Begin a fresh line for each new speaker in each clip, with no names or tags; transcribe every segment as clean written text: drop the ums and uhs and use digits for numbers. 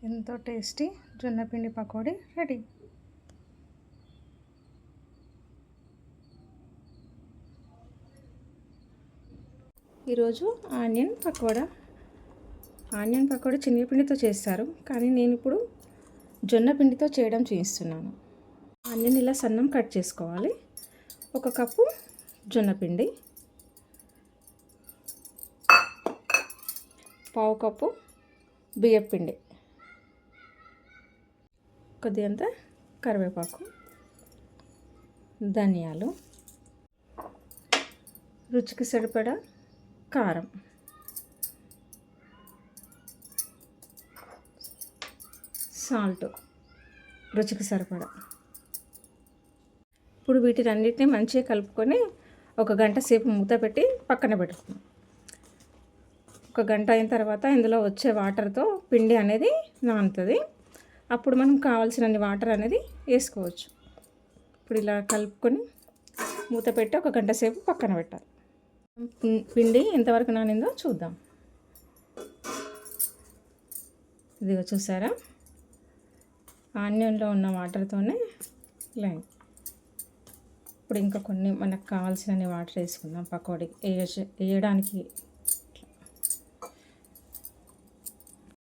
ఎంతో tasty జొన్నపిండి pakodi ready. ఈరోజు onion pakoda శనగపిండితో చేస్తారు, కానీ నేను ఇప్పుడు జొన్నపిండితో చేయడం చూపిస్తున్నాను. ఆనియన్ ఇలా సన్నం కట్ చేసుకోవాలి. 1 కప్పు జొన్నపిండి, 1/2 కప్పు బియ్యపిండి, కొద్దిగంత కరివేపాకు, ధనియాలు, రుచికి సరిపడా కారం, సాల్ట్ రుచికి సరిపడా. ఇప్పుడు వీటినన్నిటిని మంచిగా కలుపుకొని 1 గంట సేపు మూత పెట్టి పక్కన పెట్టుకున్నాం. 1 గంట అయిన తర్వాత ఇందులో వచ్చే వాటర్తో పిండి అనేది నానుతుంది. అప్పుడు మనం కావాల్సినన్ని వాటర్ అనేది వేసుకోవచ్చు. ఇప్పుడు ఇలా కలుపుకొని మూత పెట్టి 1 గంట సేపు పక్కన పెట్టాలి. పిండి ఎంతవరకు నానిందో చూద్దాం. ఇదిగో చూసారా, ఆనియన్లో ఉన్న వాటర్తోనే ఇలా. ఇప్పుడు ఇంకా కొన్ని మనకు కావాల్సినన్ని వాటర్ వేసుకుందాం పకోడీ వేయడానికి.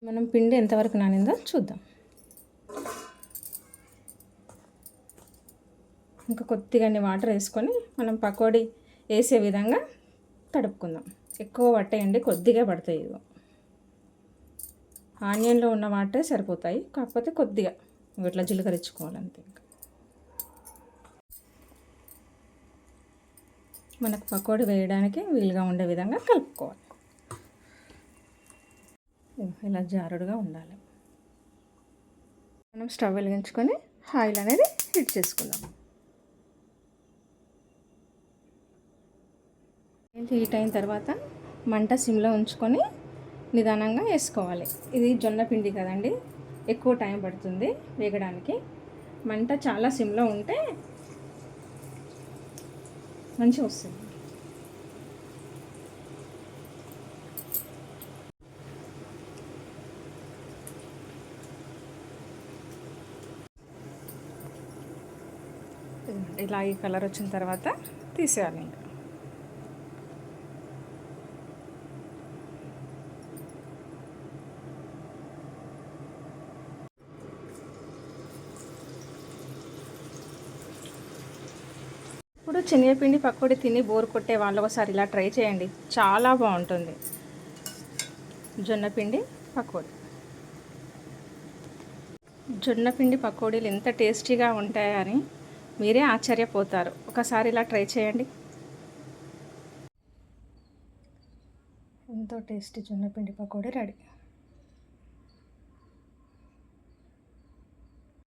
మనం పిండి ఎంతవరకు నానిందో చూద్దాం. ఇంకా కొద్దిగా వాటర్ వేసుకొని మనం పకోడీ వేసే విధంగా తడుపుకుందాం. ఎక్కువ పట్టేయండి, కొద్దిగా పడతాయి. ఇదిగో ఆనియన్లో ఉన్న వాటరే సరిపోతాయి, కాకపోతే కొద్దిగా ఇట్లా జీలకరించుకోవాలంతే. ఇంకా మనకు పకోడీ వేయడానికి వీలుగా ఉండే విధంగా కలుపుకోవాలి. ఇలా జారుడుగా ఉండాలి. మనం స్టవ్ వెలిగించుకొని ఆయిల్ అనేది హీట్ చేసుకుందాం. హీట్ అయిన తర్వాత మంట సిమ్లో ఉంచుకొని నిదానంగా వేసుకోవాలి. ఇది జొన్న పిండి కదండి, ఎక్కువ టైం పడుతుంది వేగడానికి. మంట చాలా సిమ్లో ఉంటే మంచిగా వస్తుంది. ఇలా ఈ కలర్ వచ్చిన తర్వాత తీసేయాలి. ఇంకా ఇప్పుడు శనగపిండి పకోడీ తిని బోర్ కొట్టే వాళ్ళు ఒకసారి ఇలా ట్రై చేయండి, చాలా బాగుంటుంది. జొన్నపిండి పకోడీలు ఎంత టేస్టీగా ఉంటాయని మీరే ఆశ్చర్యపోతారు. ఒకసారి ఇలా ట్రై చేయండి. ఎంతో టేస్టీ జొన్నపిండి పకోడీ రెడీ.